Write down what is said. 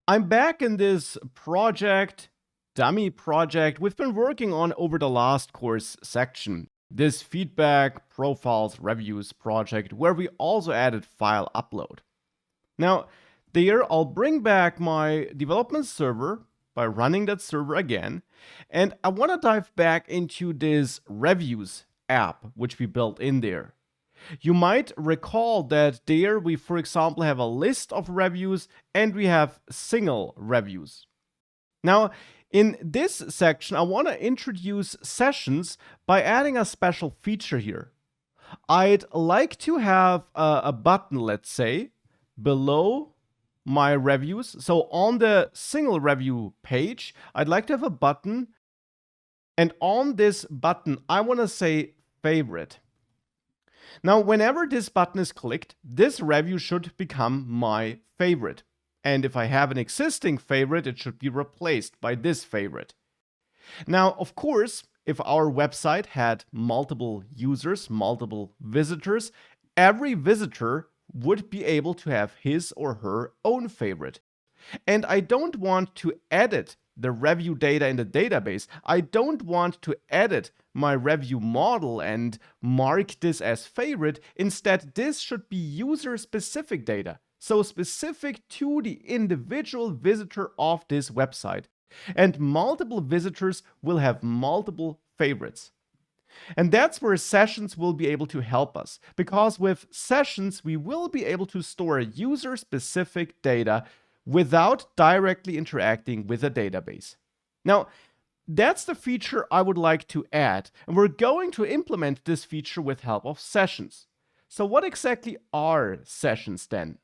I'm back in this dummy project we've been working on over the last course section. This feedback, profiles, reviews project where we also added file upload. Now, there I'll bring back my development server by running that server again. And I want to dive back into this reviews app, which we built in there. You might recall that there we, for example, have a list of reviews and we have single reviews. Now, in this section, I want to introduce sessions by adding a special feature here. I'd like to have a button, let's say, below my reviews. So on the single review page, I'd like to have a button. And on this button, I want to say favorite. Now, whenever this button is clicked, this review should become my favorite. And if I have an existing favorite, it should be replaced by this favorite. Now, of course, if our website had multiple users, multiple visitors, every visitor would be able to have his or her own favorite. And I don't want to edit the review data in the database. I don't want to edit my review model and mark this as favorite. Instead, this should be user-specific data, so specific to the individual visitor of this website. And multiple visitors will have multiple favorites. And that's where sessions will be able to help us, because with sessions, we will be able to store user-specific data without directly interacting with a database. Now, that's the feature I would like to add, and we're going to implement this feature with help of sessions. So what exactly are sessions then?